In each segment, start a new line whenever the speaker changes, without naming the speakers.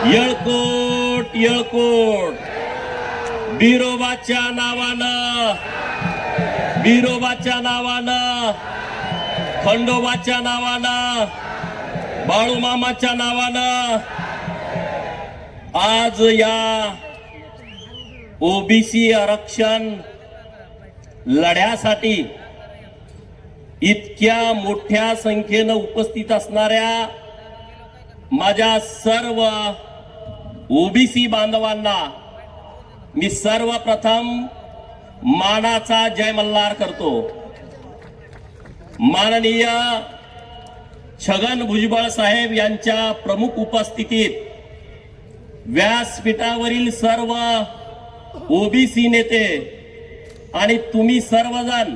येळकोट येळकोट बिरोबाच्या नावानं, बिरोबाच्या नावानं, खंडोबाच्या नावानं, बाळूमामाच्या नावानं आज या ओबीसी आरक्षण लढ्यासाठी इतक्या मोठ्या संख्येनं उपस्थित असणाऱ्या माझ्या सर्व ओबीसी बांधवांना मी सर्वप्रथम मानाचा जय मल्हार करतो। माननीय छगन भुजबळ साहेब यांच्या प्रमुख उपस्थितीत व्यासपीठावरील सर्व ओबीसी नेते आणि तुम्ही सर्वजण,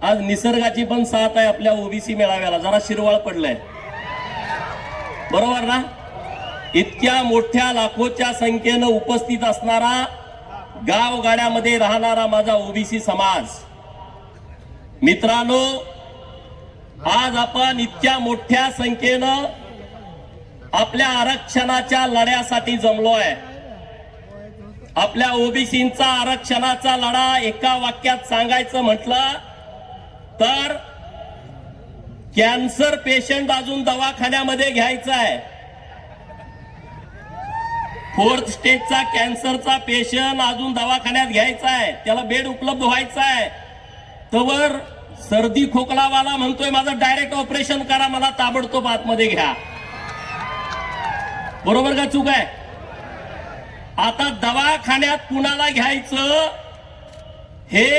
आज निसर्गाची पण साथ आहे आपल्या ओबीसी मेळाव्याला, जरा शिरवाळ पडलंय बरोबर ना। इतक्या मोठ्या लाखोच्या संख्येनं उपस्थित असणारा, गावगाड्यामध्ये राहणारा माझा ओबीसी समाज, मित्रांनो आज आपण इतक्या मोठ्या संख्येनं आपल्या आरक्षणाच्या लढ्यासाठी जमलोय। आपल्या ओबीसींचा आरक्षणाचा लढा एका वाक्यात सांगायचं म्हटलं तर कॅन्सर पेशंट अजून दवाखान्यामध्ये घ्यायचा आहे, 4th स्टेजचा कॅन्सरचा पेशंट अजून दवाखान्यात घ्यायचा आहे, त्याला बेड उपलब्ध व्हायचा आहे, तवर सर्दी खोकलावाला म्हणतोय माझं डायरेक्ट ऑपरेशन करा, मला ताबडतोब आतमध्ये घ्या। बरोबर का चूक आहे? आता दवाखान्यात कुणाला घ्यायचं हे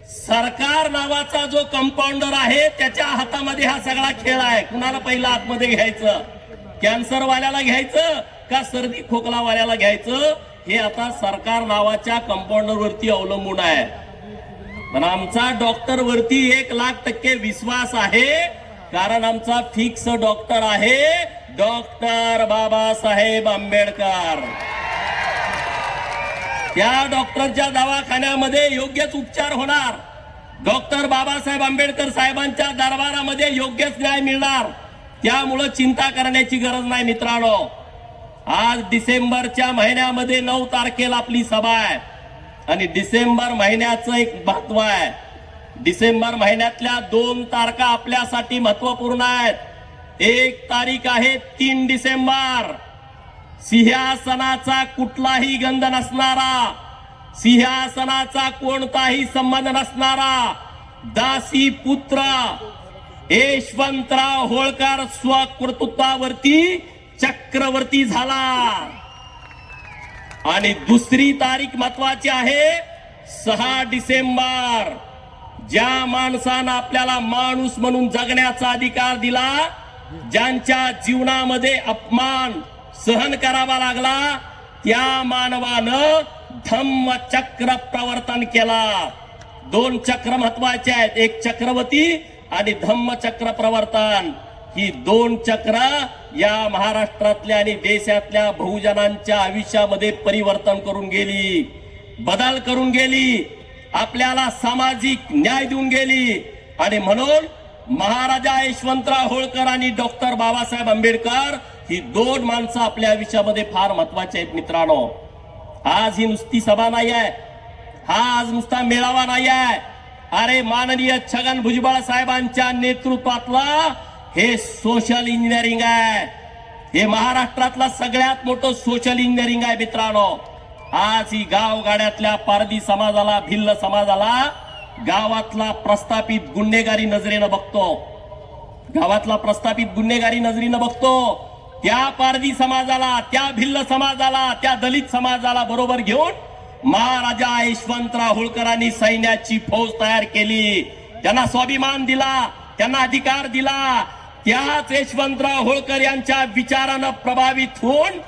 सरकार नावाचा जो कंपाऊंडर आहे त्याच्या हातामध्ये हा सगळा खेळ आहे। कुणाला पहिला आतमध्ये घ्यायचं, कॅन्सर वाल्याला घ्यायचं का सर्दी खोकला वाल्याला घ्यायचं, हे आता सरकार नावाच्या कंपाऊंडर वरती अवलंबून आहे। पण आमचा डॉक्टर वरती 1,00,000% विश्वास आहे, कारण आमचा फिक्स डॉक्टर आहे डॉक्टर बाबासाहेब आंबेडकर। त्या डॉक्टरच्या दवाखान्यामध्ये योग्यच उपचार होणार, डॉक्टर बाबासाहेब आंबेडकर साहेबांच्या दरबारामध्ये योग्यच न्याय मिळणार, त्यामुळे चिंता करण्याची गरज नाही। मित्रांनो आज डिसेंबरच्या महिन्यामध्ये 9 तारखेला आपली सभा आहे आणि डिसेंबर महिन्याचं एक महत्व आहे। डिसेंबर महिन्यातल्या 2 तारखा आपल्यासाठी महत्वपूर्ण आहेत। 1 तारीख आहे 3 डिसेंबर, सिंहासनाचा कुठलाही गंध नसणारा, सिंहासनाचा कोणताही संबंध नसणारा दासी पुत्र यशवंतराव होळकर स्वकर्तृत्वावरती चक्रवर्ती झाला। आणि दुसरी तारीख महत्वाची आहे 6 डिसेंबर, ज्या माणसानं आपल्याला माणूस म्हणून जगण्याचा अधिकार दिला, ज्यांच्या जीवनामध्ये अपमान सहन करावा लागला, त्या मानवानं धम्मचक्र प्रवर्तन केला। 2 चक्र महत्वाचे आहेत, एक चक्रवर्ती आणि धम्मचक्र प्रवर्तन। ही 2 चक्र या महाराष्ट्रातल्या आणि देशातल्या बहुजनांच्या आयुष्यामध्ये परिवर्तन करून गेली, बदल करून गेली, आपल्याला सामाजिक न्याय देऊन गेली। आणि म्हणून महाराजा यशवंतराव होळकर आणि डॉक्टर बाबासाहेब आंबेडकर ही 2 माणसं आपल्या आयुष्यामध्ये फार महत्वाची आहेत। मित्रांनो आज ही नुसती सभा नाही आहे, हा आज नुसता मेळावा नाही आहे, अरे माननीय छगन भुजबळ साहेबांच्या नेतृत्वातला हे सोशल इंजिनिअरिंग आहे, हे महाराष्ट्रातला सगळ्यात मोठं सोशल इंजिनिअरिंग आहे। मित्रांनो आज ही गावगाड्यातल्या पारधी समाजाला, भिल्ल समाजाला गावातला प्रस्थापित गुन्हेगारी नजरेनं बघतो, गावातला प्रस्थापित गुन्हेगारी नजरेनं बघतो, त्या पारधी समाजाला, त्या भिल्ल समाजाला, त्या दलित समाजाला बरोबर घेऊन महाराजा यशवंतराव होळकरांनी सैन्याची फौज तयार केली, त्यांना स्वाभिमान दिला, त्यांना अधिकार दिला। त्याच यशवंतराव होळकर यांच्या विचारानं प्रभावित होऊन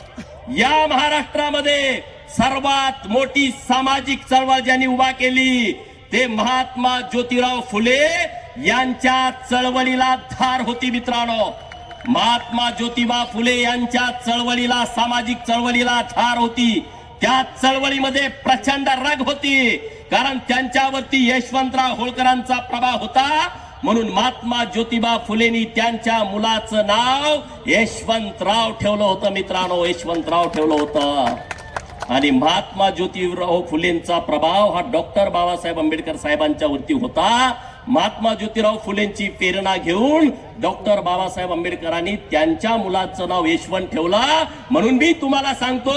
या महाराष्ट्रामध्ये सर्वात मोठी सामाजिक चळवळ ज्यांनी उभा केली ते महात्मा ज्योतिराव फुले यांच्या चळवळीला धार होती। मित्रांनो महात्मा ज्योतिबा फुले यांच्या चळवळीला, सामाजिक चळवळीला धार होती, त्या चळवळीमध्ये प्रचंड रग होती, कारण त्यांच्यावरती यशवंतराव होळकरांचा प्रभाव होता म्हणून महात्मा ज्योतिबा फुलेंनी त्यांच्या मुलाचं नाव यशवंतराव ठेवलं होतं मित्रांनो, यशवंतराव ठेवलं होतं. आणि महात्मा ज्योतिराव फुलेंचा प्रभाव हा डॉक्टर बाबासाहेब आंबेडकर साहेबांच्या वरती होता. महात्मा ज्योतिराव फुलेंची प्रेरणा घेऊन डॉक्टर बाबासाहेब आंबेडकरांनी त्यांच्या मुलाचं नाव यशवंत ठेवलं. म्हणून मी तुम्हाला सांगतो,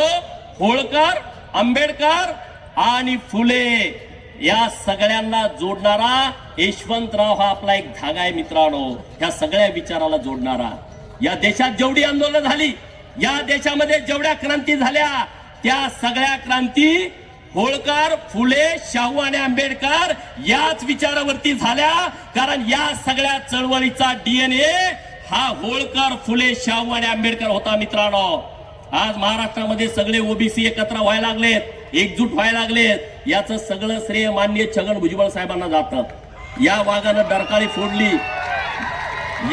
होळकर, आंबेडकर आणि फुले या सगळ्यांना जोडणारा यशवंतराव हा आपला एक धागा आहे मित्रांनो, ह्या सगळ्या विचाराला जोडणारा. या देशात जेवढी आंदोलन झाली, या देशामध्ये जेवढ्या क्रांती झाल्या, त्या सगळ्या क्रांती होळकर, फुले, शाहू आणि आंबेडकर याच विचारावरती झाल्या. कारण या सगळ्या चळवळीचा डीएनए हा होळकर, फुले, शाहू आणि आंबेडकर होता मित्रांनो. आज महाराष्ट्रामध्ये सगळे ओबीसी एकत्र व्हायला लागलेत, एकजूट व्हायला लागलेत. याचं सगळं श्रेय माननीय छगन भुजबळ साहेबांना जातं. या वाघानं डरकाळी फोडली,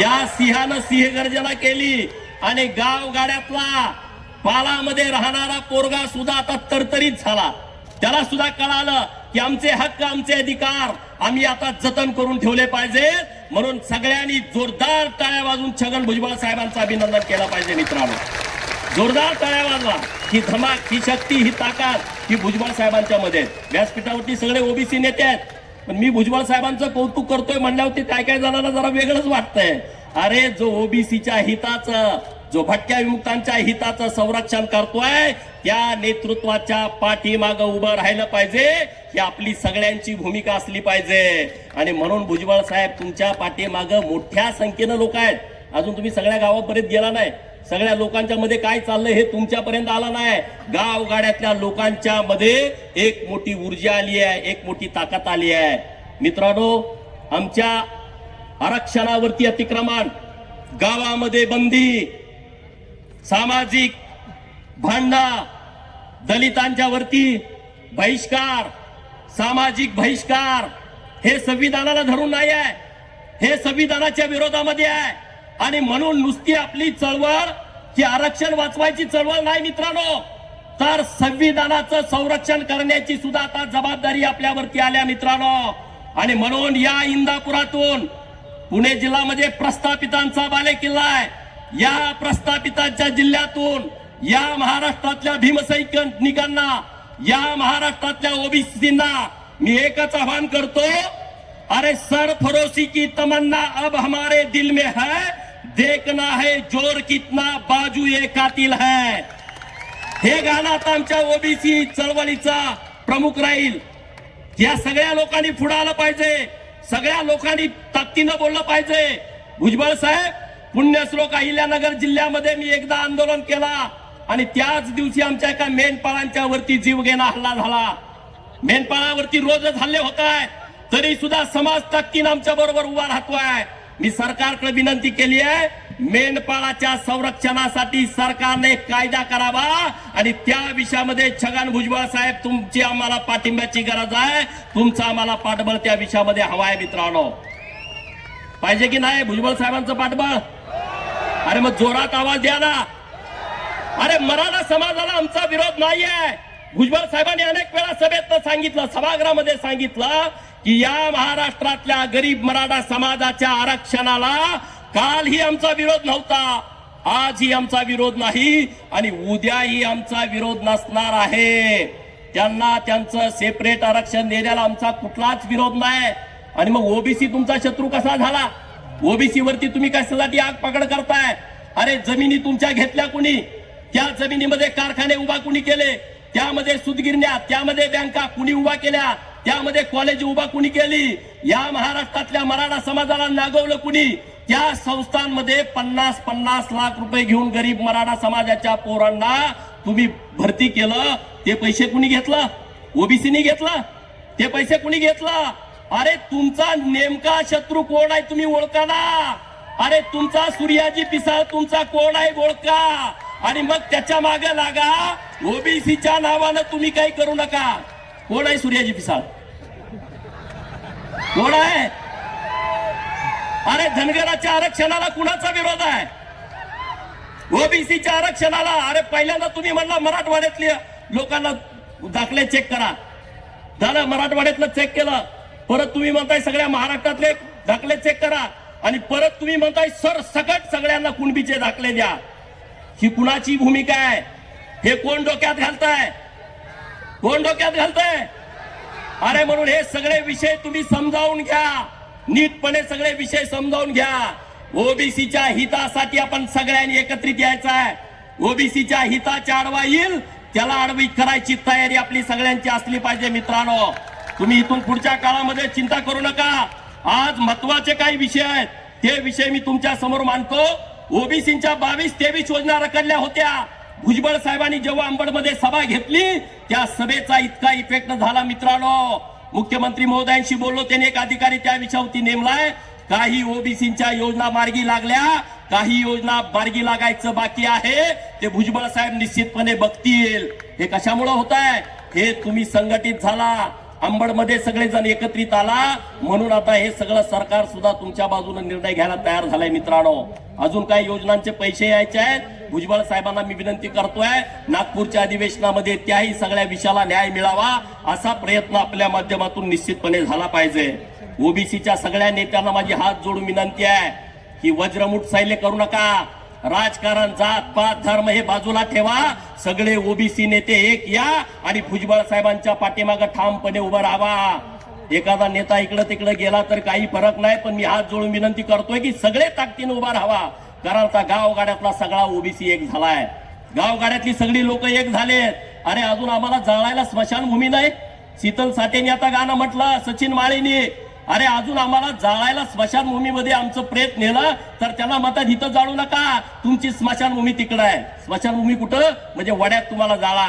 या सिंहानं सिंहगर्जना केली आणि गावगाड्यातला पालामध्ये राहणारा पोरगा सुद्धा आता तरतरीत झाला. त्याला सुद्धा कळालं की आमचे हक्क, आमचे अधिकार आम्ही आता जतन करून ठेवले पाहिजे. म्हणून सगळ्यांनी जोरदार टाळ्या वाजवून छगन भुजबळ साहेबांचं अभिनंदन केलं पाहिजे मित्रांनो. जोरदार टाळ्या वाजवा. ही धमाक, ही शक्ती, ही ताकद ही भुजबळ साहेबांच्या मध्ये. व्यासपीठावरती सगळे ओबीसी नेते आहेत, पण मी भुजबळ साहेबांचं कौतुक करतोय म्हणल्यावरती काय काय जणांना जरा वेगळंच वाटतंय. अरे जो ओबीसीच्या हिताचं, जो भटक्या विमुक्तांच्या हिताचं संरक्षण करतोय, त्या नेतृत्वाच्या पाठीमागं उभं राहिलं पाहिजे. ही आपली सगळ्यांची भूमिका असली पाहिजे. आणि म्हणून भुजबळ साहेब तुमच्या पाठीमागं मोठ्या संख्येनं लोक आहेत. अजून तुम्ही सगळ्या गावापर्यंत गेला नाही, सगळ्या लोकांच्या मध्ये काय चाललंय हे तुमच्यापर्यंत आलं नाही. गावगाड्यातल्या लोकांच्या मध्ये एक मोठी ऊर्जा आली आहे, एक मोठी ताकद आली आहे मित्रांनो. आमच्या आरक्षणावरती अतिक्रमण, गावामध्ये बंदी, सामाजिक भांडणं, दलितांच्या वरती बहिष्कार, सामाजिक बहिष्कार हे संविधानाला धरून नाही आहे, हे संविधानाच्या विरोधामध्ये आहे. आणि म्हणून नुसती आपली चळवळ की आरक्षण वाचवायची चळवळ नाही मित्रांनो, तर संविधानाचं संरक्षण करण्याची सुद्धा आता जबाबदारी आपल्यावरती आल्या मित्रांनो. आणि म्हणून या इंदापुरातून पुणे जिल्ह्यामध्ये प्रस्थापितांचा बालेकिल्ला आहे. या प्रस्थापितांच्या जिल्ह्यातून या महाराष्ट्रातल्या भीमसैनिकांना, या महाराष्ट्रातल्या ओबीसींना मी एकच आवाहन करतो, अरे सरफरोशी की तमन्ना अब हमारे दिल में है, देखना है जोर कितना बाजू ये कातिल है. हे गाणं आता आमच्या ओबीसी चळवळीचा प्रमुख राहील. या सगळ्या लोकांनी पुढे आलं पाहिजे, सगळ्या लोकांनी ताकदीनं बोललं पाहिजे. भुजबळ साहेब, पुण्यश्लोक अहिल्यानगर जिल्ह्यामध्ये मी एकदा आंदोलन केला आणि त्याच दिवशी आमच्या एका मेंढपाळांच्या वरती जीवघेणा हल्ला झाला. मेंढपाळावरती रोजच हल्ले होत आहेत, तरी सुद्धा समाज ताकदीनं आमच्या बरोबर उभा राहतोय. मी सरकारकडे विनंती केली आहे, मेंढपाळाच्या संरक्षणासाठी सरकारने कायदा करावा आणि त्या विषयामध्ये छगन भुजबळ साहेब तुमची आम्हाला पाठिंब्याची गरज आहे. तुमचा आम्हाला पाठबळ त्या विषयामध्ये हवा आहे मित्रांनो. पाहिजे की नाही भुजबळ साहेबांचं पाठबळ? अरे मग जोरात आवाज द्या ना. अरे मराठा समाजाला आमचा विरोध नाहीये. भुजबळ साहेबांनी अनेक वेळा सभेत सांगितलं, सभागृहामध्ये सांगितलं की या महाराष्ट्रातल्या गरीब मराठा समाजाच्या आरक्षणाला कालही आमचा विरोध नव्हता, आजही आमचा विरोध नाही आणि उद्याही आमचा विरोध नसणार आहे. त्यांना त्यांचं सेपरेट आरक्षण देण्याला आमचा कुठलाच विरोध नाही. आणि मग ओबीसी तुमचा शत्रू कसा झाला? ओबीसी वरती तुम्ही कशासाठी आग पकड करताय? अरे जमिनी तुमच्या घेतल्या कुणी? त्या जमिनीमध्ये कारखाने उभा कुणी केले? त्यामध्ये सूतगिरण्या, त्यामध्ये बँका कुणी उभा केल्या? त्यामध्ये कॉलेज उभा कुणी केली? या महाराष्ट्रातल्या मराठा समाजाला नागवलं कुणी? त्या संस्थांमध्ये 50-50 लाख रुपये घेऊन गरीब मराठा समाजाच्या पोरांना तुम्ही भरती केलं. ते पैसे कुणी घेतलं? ओबीसीनी घेतलं. ते पैसे कुणी घेतलं? अरे तुमचा नेमका शत्रू कोण आहे तुम्ही ओळखा ना. अरे तुमचा सूर्याजी पिसाळ तुमचा कोण आहे ओळखा आणि मग त्याच्या मागे लागा. ओबीसीच्या नावानं तुम्ही काही करू नका. कोण आहे सूर्याजी पिसाळ? कोण आहे? अरे धनगराच्या आरक्षणाला कुणाचा विरोध आहे? ओबीसीच्या आरक्षणाला. अरे पहिल्यांदा तुम्ही म्हणला मराठवाड्यातल्या लोकांना दाखले चेक करा, झालं मराठवाड्यातलं चेक केलं. परत तुम्ही म्हणताय सगळ्या महाराष्ट्रातले दाखले चेक करा आणि परत तुम्ही म्हणताय सर सकट सगळ्यांना कुणबीचे दाखले द्या. ही कुणाची भूमिका आहे? हे कोण डोक्यात घालताय? कोण डोक्यात घालताय? अरे म्हणून हे सगळे विषय तुम्ही समजावून घ्या, नीटपणे सगळे विषय समजावून घ्या. ओबीसीच्या हितासाठी आपण सगळ्यांनी एकत्रित यायचं आहे. ओबीसीच्या हिताच्या आडवा येईल त्याला आडवी करायची तयारी आपली सगळ्यांची असली पाहिजे. मित्रांनो, तुम्ही इथून पुढच्या काळामध्ये चिंता करू नका. आज महत्वाचे काही विषय आहेत ते विषय मी तुमच्या समोर मांडतो. ओबीसीच्या 22-23 योजना रखडल्या होत्या. भुजबळ साहेबांनी जेव्हा अंबडमध्ये सभा घेतली त्या सभेचा इतका इफेक्ट झाला. मित्रांनो, मुख्यमंत्री महोदयांशी बोललो, त्याने एक अधिकारी त्या विषयावरती नेमलाय. काही ओबीसीच्या योजना मार्गी लागल्या, काही योजना मार्गी लागायचं बाकी आहे. ते भुजबळ साहेब निश्चितपणे बघतील. हे कशामुळे होत आहे? हे तुम्ही संघटित झाला, अंबडमध्ये सगळेजण एकत्रित आला, म्हणून आता हे सगळं सरकार सुद्धा तुमच्या बाजूने निर्णय घ्यायला तयार झालाय. मित्रांनो, अजून काही योजनांचे पैसे यायचे आहेत. भुजबळ साहेबांना मी विनंती करतोय, नागपूरच्या अधिवेशनामध्ये त्याही सगळ्या विषयाला न्याय मिळावा असा प्रयत्न आपल्या माध्यमातून निश्चितपणे झाला पाहिजे. ओबीसीच्या सगळ्या नेत्यांना माझी हात जोडून विनंती आहे की वज्रमुठ सैल्य करू नका. राजकारण, जात पात, धर्म हे बाजूला ठेवा. सगळे ओबीसी नेते एक या आणि भुजबळ साहेबांच्या पाठीमागे ठामपणे उभं राहावा. एखादा नेता इकडे तिकडे गेला तर काही फरक नाही, पण मी हात जोडून विनंती करतोय की सगळे ताकदीने उभा राहावा. कारण आता गावगाड्यातला सगळा ओबीसी एक झालाय. गावगाड्यातली सगळी लोक एक झालेत. अरे अजून आम्हाला जाळायला स्मशानभूमी नाही. शीतल साठेंनी आता गाणं म्हटलं, सचिन माळीनी, अरे अजून आम्हाला जाळायला स्मशानभूमीमध्ये आमचं प्रेत नेलं तर त्यांना म्हणतात इथं जाळू नका, तुमची स्मशानभूमी तिकडं आहे. स्मशानभूमी कुठं? म्हणजे वड्यात तुम्हाला जाळा.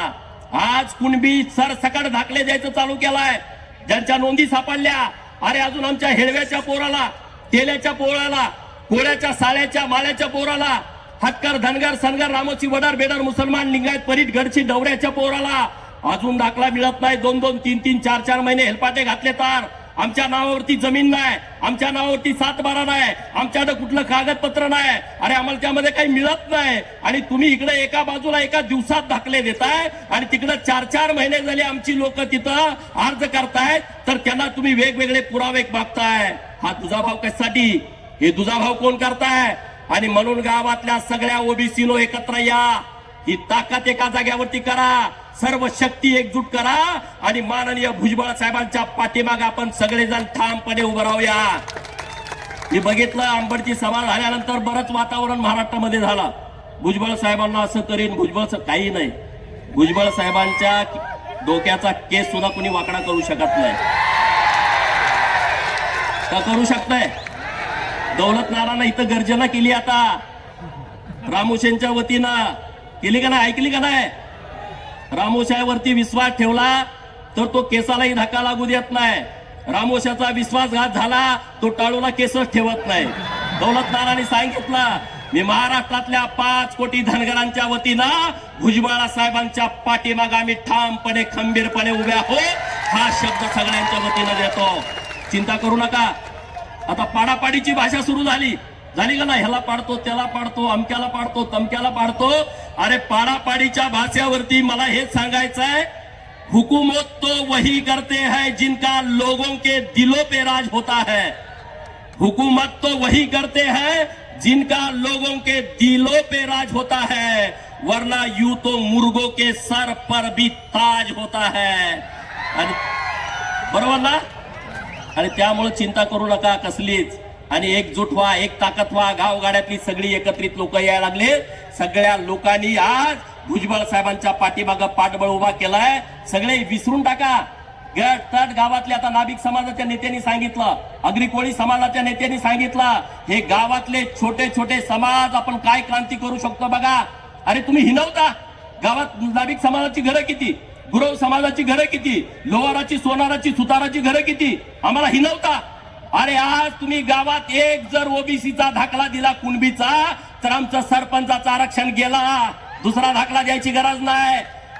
आज कुणबी सरसकट दाखले द्यायचं चालू केलाय, ज्यांच्या नोंदी सापडल्या. अरे अजून आमच्या हेळव्याच्या पोराला, तेल्याच्या पोराला, कोळ्याच्या, साळ्याच्या, माळ्याच्या पोराला, हटकर, धनगर, सनगर, रामोची, वडार, बेडर, मुसलमान, लिंगायत, परीट, गडची, डवऱ्याच्या पोराला अजून दाखला मिळत नाही. 2-2, 3-3, 4-4 महिने हेलपाटे घातले तर आमच्या नावावरती जमीन नाही, आमच्या नावावरती 7-12 नाही, आमच्याकडे कुठलं कागदपत्र नाही. अरे आम्हाला त्यामध्ये काही मिळत नाही. आणि तुम्ही इकडे एका बाजूला एका दिवसात दाखले देताय आणि तिकडे 4-4 महिने झाले आमची लोक तिथं अर्ज करतायत, तर त्यांना तुम्ही वेगवेगळे पुरावे मागताय. हा दुजाभाव कशासाठी? हे दुजाभाव कोण करताय? आणि म्हणून गावातल्या सगळ्या ओबीसीनो एकत्र या. ही ताकद एका जाग्यावरती करा, सर्व शक्ती एकजूट करा आणि माननीय भुजबळ साहेबांच्या पाठीमागे आपण सगळेजण ठामपणे उभं राहूया. मी बघितलं अंबडची सभा झाल्यानंतर बरंच वातावरण महाराष्ट्रामध्ये झालं. भुजबळ साहेबांना असं करीन, भुजबळ काही नाही. भुजबळ साहेबांच्या डोक्याचा केस सुद्धा कुणी वाकडा करू शकत नाही. का करू शकतंय? दौलत नारायण इथं गर्जना केली, आता रामोशेंच्या वतीनं केली का नाही? ऐकली का नाही? रामोशावरती विश्वास ठेवला तर तो केसालाही धक्का लागू देत नाही. रामोशाचा विश्वासघात झाला तो टाळूला केसच ठेवत नाही. दौलत नारायणी सांगितलं, मी महाराष्ट्रातल्या 5 कोटी धनगरांच्या वतीनं भुजबळ साहेबांच्या पाठीमागे आम्ही ठामपणे खंबीरपणे उभे आहोत हा शब्द सगळ्यांच्या वतीनं देतो. चिंता करू नका. आता पाडापाडीची भाषा सुरू झाली का नाही? ह्याला पाडतो, त्याला पाडतो, अमक्याला पाडतो, तमक्याला पाडतो. अरे पाडापाडीच्या भाषेवरती मला हेच सांगायचं आहे, हुकूमत तो वही करते हैं जिनका लोगों के दिलों पे राज होता है. हुकूमत तो वही करते हैं जिनका लोगों के दिलों पे राज होता है, वरना यूं तो मुर्गों के सर पर भी ताज होता है. आणि बरोबर ना? आणि त्यामुळे चिंता करू नका कसलीच. आणि एकजूट व्हा, एक ताकद व्हा. गावगाड्यातली सगळी एकत्रित लोक यायला लागले. सगळ्या लोकांनी आज भुजबळ साहेबांच्या पाठीमागे पाठबळ उभा केलाय. सगळे विसरून टाका. गट तट गावातले, आता नाभिक समाजाच्या नेत्यांनी सांगितलं, अग्री कोळी समाजाच्या नेत्यांनी सांगितलं, हे गावातले छोटे छोटे समाज आपण काय क्रांती करू शकतो बघा. अरे तुम्ही हिनवता. गावात नाभिक समाजाची घरं किती, गुरव समाजाची घरं किती, लोहाराची, सोनाराची, सुताराची घरं किती, आम्हाला हिनवता. अरे आज तुम्ही गावात एक जर ओबीसीचा दाखला दिला कुणबीचा तर आमचं सरपंचाचं आरक्षण गेला. दुसरा दाखला द्यायची गरज नाही.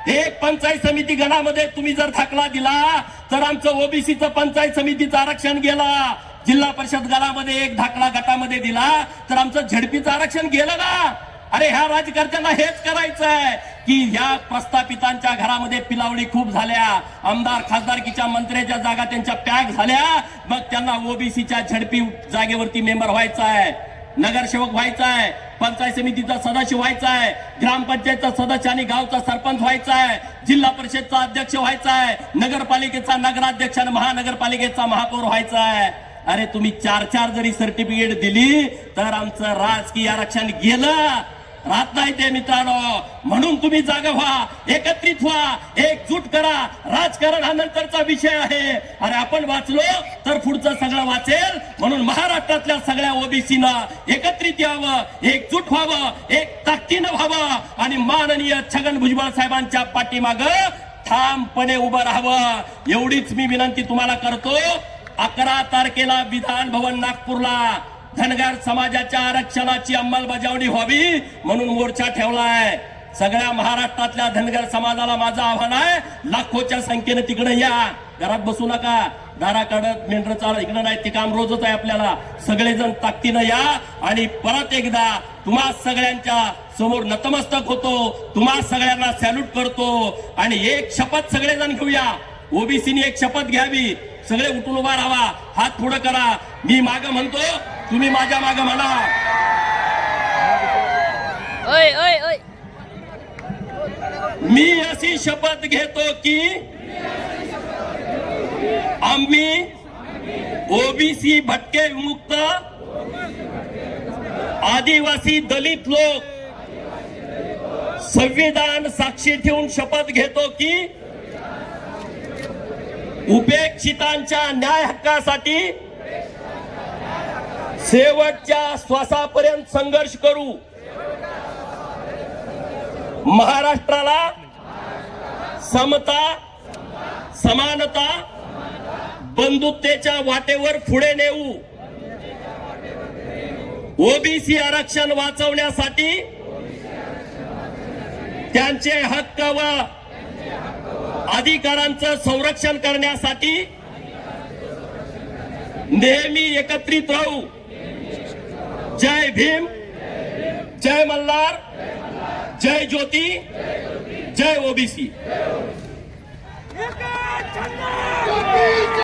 एक पंचायत समिती गणामध्ये तुम्ही जर दाखला दिला तर आमचं ओबीसीचं पंचायत समितीचं आरक्षण गेला. जिल्हा परिषद गणामध्ये एक दाखला गटामध्ये दिला तर आमचं झडपीचं आरक्षण गेलं ना. अरे ह्या राज्यकर्त्यांना हेच करायचं आहे की ह्या प्रस्थापितांच्या घरामध्ये पिलावडी खूप झाल्या, आमदार खासदारकीच्या मंत्र्याच्या जागा त्यांच्या पॅक झाल्या, मग त्यांना ओबीसीच्या झडपी जागेवरती मेंबर व्हायचा आहे, नगरसेवक व्हायचा आहे, पंचायत समितीचा सदस्य व्हायचा आहे, ग्रामपंचायतचा सदस्य आणि गावचा सरपंच व्हायचा आहे, जिल्हा परिषदचा अध्यक्ष व्हायचा आहे, नगरपालिकेचा नगराध्यक्ष आणि महानगरपालिकेचा महापौर व्हायचा आहे. अरे तुम्ही 4-4 जरी सर्टिफिकेट दिली तर आमचं राजकीय आरक्षण गेलं, राहत नाही ते मित्रांनो. म्हणून तुम्ही जागा व्हा, एकत्रित व्हा, एकजूट करा. राजकारण हा नंतरचा विषय आहे. अरे आपण वाचलो तर पुढचं सगळं वाचेल. म्हणून महाराष्ट्रातल्या सगळ्या ओबीसीनं एकत्रित यावं, एकजूट व्हावं, एक ताकदीनं व्हावं आणि माननीय छगन भुजबळ साहेबांच्या पाठीमागं ठामपणे उभं राहावं. एवढीच मी विनंती तुम्हाला करतो. 11 तारखेला विधान भवन नागपूरला धनगर समाजाच्या आरक्षणाची अंमलबजावणी व्हावी म्हणून मोर्चा ठेवलाय. सगळ्या महाराष्ट्रातल्या धनगर समाजाला माझं आव्हान आहे, लाखोच्या संख्येने तिकडे या, घरात बसू नका. दाराकडे मेंढर चाल इकडे नाही, ते काम रोजच आहे आपल्याला. सगळेजण ताकदीनं या आणि परत एकदा तुम्हा सगळ्यांच्या समोर नतमस्तक होतो, तुम्हा सगळ्यांना सॅल्यूट करतो आणि एक शपथ सगळेजण घेऊया. ओबीसीने एक शपथ घ्यावी. सगळे उठून उभा राहा, हात पुढे करा. मी माग म्हणतो, तुम्ही माझ्या माग म्हणा.
ओय ओय ओय
मी अशी शपथ घेतो की आम्ही ओबीसी भटके विमुक्त आदिवासी दलित लोक संविधान साक्षी ठेवून शपथ घेतो की उपेक्षितांच्या न्याय हक्कासाठी शेवटच्या श्वासापर्यंत संघर्ष करू. महाराष्ट्राला समता, समानता, बंधुतेच्या वाटेवर पुढे नेऊ. ओबीसी आरक्षण वाचवण्यासाठी, त्यांचे हक्क व अधिकारांचं संरक्षण करण्यासाठी नेहमी एकत्रित राहू. जय भीम, जय मल्हार, जय ज्योती, जय ओबीसी.